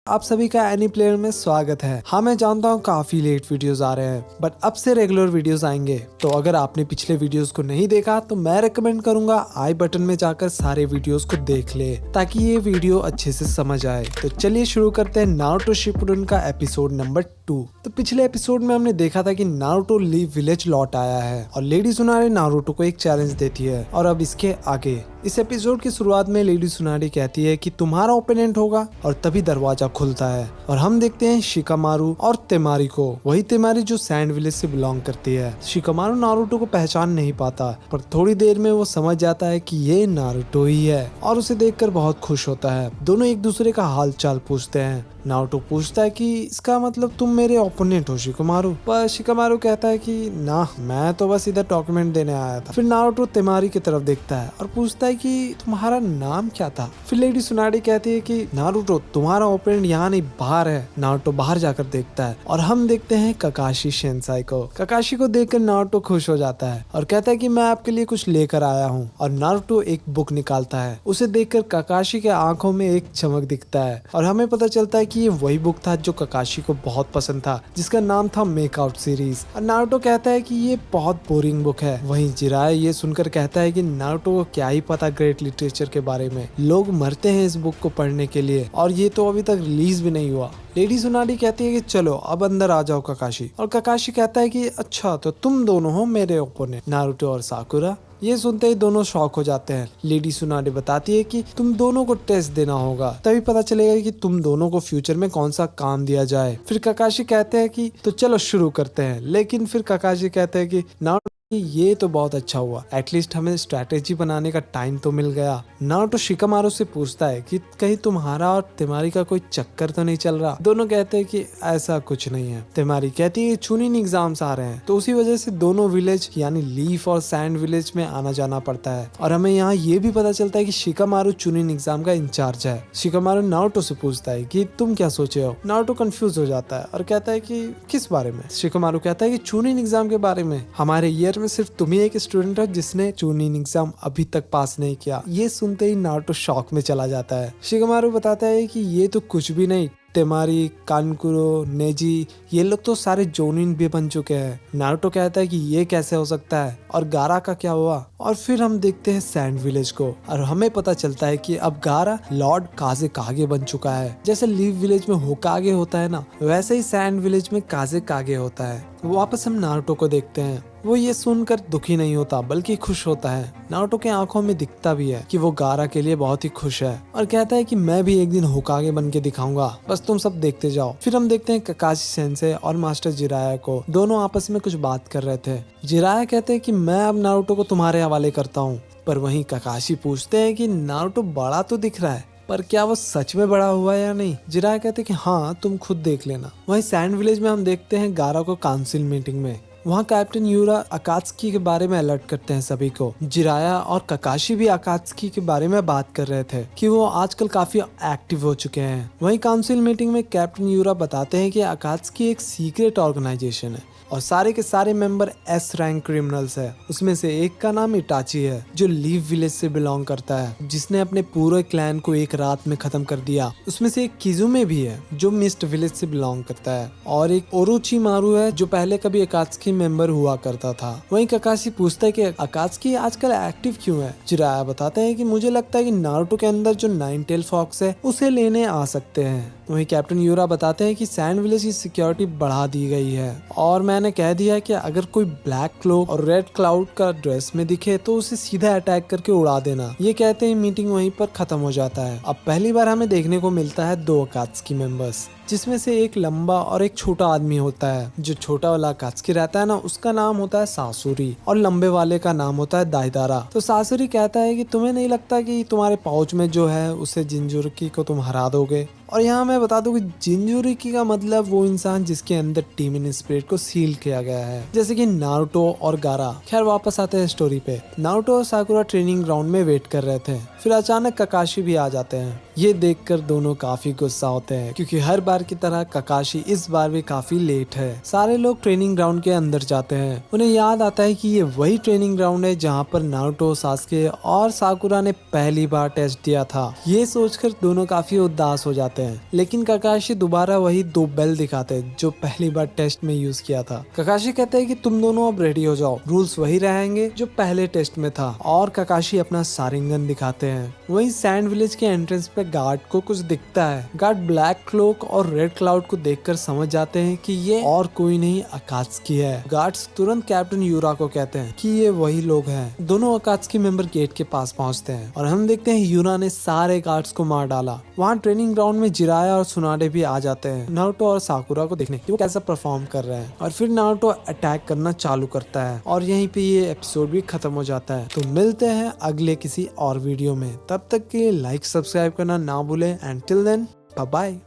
आप सभी का एनी प्लेयर में स्वागत है। हाँ, मैं जानता हूँ काफी लेट वीडियोस आ रहे हैं, बट अब से रेगुलर वीडियोस आएंगे। तो अगर आपने पिछले वीडियोस को नहीं देखा तो मैं रेकमेंड करूंगा आई बटन में जाकर सारे वीडियोस को देख ले, ताकि ये वीडियो अच्छे से समझ आए। तो चलिए शुरू करते हैं नारुतो शिपुडन का एपिसोड नंबर 2। तो पिछले एपिसोड में हमने देखा था कि नारुतो लीव विलेज लौट आया है और लेडी सुनारी नारुतो को एक चैलेंज देती है। और अब इसके आगे इस एपिसोड की शुरुआत में लेडी सुनारी कहती है कि तुम्हारा ओपोनेंट होगा, और तभी दरवाजा खुलता है और हम देखते हैं शिकामारू और तेमारी को। वही तेमारी जो सैंड विलेज से बिलोंग करती है। शिकामारू नारुतो को पहचान नहीं पाता, पर थोड़ी देर में वो समझ जाता है कि ये नारुतो ही है और उसे देखकर बहुत खुश होता है। दोनों एक दूसरे का हाल चाल पूछते हैं। नारुतो पूछता है कि इसका मतलब तुम मेरे ओपोनेंट हो शिकामारू, पर शिकामारू कहता है कि ना, मैं तो बस इधर डॉक्यूमेंट देने आया था। फिर नारुतो तेमारी की तरफ देखता है और पूछता है कि तुम्हारा नाम क्या था। फिर लेडी सुनारी कहती है कि नारुतो तुम्हारा ओपोनेंट यहाँ नहीं बाहर है। नारुतो बाहर जाकर देखता है और हम देखते हैं ककाशी सेंसाई को। ककाशी को देखकर नारुतो खुश हो जाता है और कहता है कि मैं आपके लिए कुछ लेकर आया हूँ। और नारुतो एक बुक निकालता है। उसे देखकर ककाशी के आंखों में एक चमक दिखता है और हमें पता चलता है कि ये वही बुक था जो ककाशी को बहुत पसंद था, जिसका नाम था मेकआउट सीरीज। और नारुतो कहता है कि ये बहुत बोरिंग बुक है। वहीं जिराया ये सुनकर कहता है कि नारुतो को क्या ही पता ग्रेट लिटरेचर के बारे में, लोग मरते हैं इस बुक को पढ़ने के लिए और ये तो अभी तक रिलीज भी नहीं हुआ। लेडी सुनारी कहती है कि चलो अब अंदर आ जाओ ककाशी। और ककाशी कहता है कि अच्छा, तो तुम दोनों हो मेरे ओपोनेंट, नारुतो और साकुरा। ये सुनते ही दोनों शॉक हो जाते हैं। लेडी सुनारी बताती है कि तुम दोनों को टेस्ट देना होगा, तभी पता चलेगा कि तुम दोनों को फ्यूचर में कौन सा काम दिया जाए। फिर ककाशी कहते हैं कि तो चलो शुरू करते हैं। लेकिन फिर ककाशी कहते हैं कि नारुतो ये तो बहुत अच्छा हुआ, एटलीस्ट हमें स्ट्रैटेजी बनाने का टाइम तो मिल गया। नारुतो शिकामारू से पूछता है कि कहीं तुम्हारा और तेमारी का कोई चक्कर तो नहीं चल रहा। दोनों कहते हैं कि ऐसा कुछ नहीं है। तेमारी कहती है चुनिन एग्जाम्स आ रहे हैं, तो उसी वजह से दोनों विलेज यानी लीफ और सैंड विलेज में आना जाना पड़ता है। और हमें यहाँ ये भी पता चलता है कि शिकामारू चुनिन एग्जाम का इंचार्ज है। शिकामारू नारुतो से पूछता है कि तुम क्या सोचे हो। नारुतो कंफ्यूज हो जाता है और कहता है कि किस बारे में। शिकामारू कहता है कि चुनिन एग्जाम के बारे में। हमारे ईयर में सिर्फ तुम ही एक स्टूडेंट हो जिसने चुनिन एग्जाम अभी तक पास नहीं किया। ये सुनते ही नारुतो शॉक में चला जाता है। शिकामारू बताता है कि ये तो कुछ भी नहीं, तेमारी, कानकुरो, नेजी ये लोग तो सारे जोनिन भी बन चुके हैं। नारुतो कहता है कि ये कैसे हो सकता है और गारा का क्या हुआ। और फिर हम देखते हैं सैंड विलेज को और हमें पता चलता है कि अब गारा लॉर्ड काजे कागे बन चुका है। जैसे लीव विलेज में होकागे होता है ना, वैसे ही सैंड विलेज में काजे कागे होता है। वापस हम नारुतो को देखते हैं। वो ये सुनकर दुखी नहीं होता बल्कि खुश होता है। नारुतो के आंखों में दिखता भी है कि वो गारा के लिए बहुत ही खुश है और कहता है कि मैं भी एक दिन होकागे बन के दिखाऊंगा, बस तुम सब देखते जाओ। फिर हम देखते हैं ककाशी सेंसे और मास्टर जिराया को। दोनों आपस में कुछ बात कर रहे थे। जिराया कहते हैं कि मैं अब नारुतो को तुम्हारे हवाले करता हूँ, पर वहीं ककाशी पूछते हैं कि नारुतो बड़ा तो दिख रहा है, पर क्या वो सच में बड़ा हुआ है या नहीं। जिराया कहते हैं कि हाँ, तुम खुद देख लेना। वहीं सैंड विलेज में हम देखते हैं गारा को काउंसिल मीटिंग में। वहाँ कैप्टन यूरा अकात्सुकी के बारे में अलर्ट करते हैं सभी को। जिराया और ककाशी भी अकात्सुकी के बारे में बात कर रहे थे कि वो आजकल काफी एक्टिव हो चुके हैं। वहीं काउंसिल मीटिंग में कैप्टन यूरा बताते हैं कि अकात्सुकी एक सीक्रेट ऑर्गेनाइजेशन है और सारे के सारे मेंबर एस रैंक क्रिमिनल्स है। उसमें से एक का नाम इटाची है जो लीव विलेज से बिलोंग करता है, जिसने अपने पूरे क्लैन को एक रात में खत्म कर दिया। उसमें से एक किजुमे भी है जो मिस्ट विलेज से बिलोंग करता है, और एक ओरोचिमारू है जो पहले कभी अकात्सुकी मेंबर हुआ करता था। वहीं ककाशी पूछता है कि अकात्सुकी आजकल एक्टिव क्यों है। जिराया बताते हैं कि मुझे लगता है कि नारुतो के अंदर जो नाइन टेल फॉक्स है उसे लेने आ सकते हैं। वहीं कैप्टन यूरा बताते हैं कि सैंड विलेज की सिक्योरिटी बढ़ा दी गई है और मैंने कह दिया कि अगर कोई ब्लैक क्लोक और रेड क्लाउड का ड्रेस में दिखे तो उसे सीधा अटैक करके उड़ा देना। ये कहते ही मीटिंग वहीं पर खत्म हो जाता है। अब पहली बार हमें देखने को मिलता है 2 अकात्सुकी मेंबर्स, जिसमें से एक लंबा और एक छोटा आदमी होता है। जो छोटा वाला अकात्सुकी रहता है ना, उसका नाम होता है सासुरी और लंबे वाले का नाम होता है दाइदारा। तो सासुरी कहता है कि तुम्हें नहीं लगता कि तुम्हारे पाउच में जो है उसे जिंजुरुकी को तुम हरा दोगे। और यहाँ मैं बता दूं कि जिंजुरुकी का मतलब वो इंसान जिसके अंदर टीमिन स्पिरिट को सील किया गया है, जैसे कि नारुतो और गारा। खैर वापस आते हैं स्टोरी पे। नारुतो और साकुरा ट्रेनिंग ग्राउंड में वेट कर रहे थे। फिर अचानक ककाशी भी आ जाते हैं। ये देखकर दोनों काफी गुस्सा होते हैं क्योंकि हर बार की तरह ककाशी इस बार भी काफी लेट है। सारे लोग ट्रेनिंग ग्राउंड के अंदर जाते हैं। उन्हें याद आता है कि ये वही ट्रेनिंग ग्राउंड है जहाँ पर नारुतो, सास्के और साकुरा ने पहली बार टेस्ट दिया था। ये सोचकर दोनों काफी उदास हो जाते जाते हैं, लेकिन काकाशी दोबारा वही 2 बेल दिखाते हैं जो पहली बार टेस्ट में यूज किया था। काकाशी कहते हैं कि तुम दोनों अब रेडी हो जाओ, रूल्स वही रहेंगे जो पहले टेस्ट में था, और काकाशी अपना सारिंगन दिखाते हैं। वहीं सैंड विलेज के एंट्रेंस पे गार्ड को कुछ दिखता है। गार्ड ब्लैक क्लोक और रेड क्लाउड को देखकर समझ जाते हैं कि ये और कोई नहीं अकात्सुकी है। गार्ड्स तुरंत कैप्टन यूरा को कहते हैं कि ये वही लोग हैं। दोनों अकात्सुकी मेंबर गेट के पास पहुंचते हैं और हम देखते हैं यूरा ने सारे गार्ड्स को मार डाला। वहाँ ट्रेनिंग ग्राउंड में जिराया और सुनाडे भी आ जाते हैं नारुतो और साकुरा को देखने कि वो कैसा परफॉर्म कर रहे हैं, और फिर नारुतो अटैक करना चालू करता है और यहीं पे ये एपिसोड भी खत्म हो जाता है। तो मिलते हैं अगले किसी और वीडियो में, तब तक के लिए लाइक सब्सक्राइब करना ना भूलें and till then bye bye.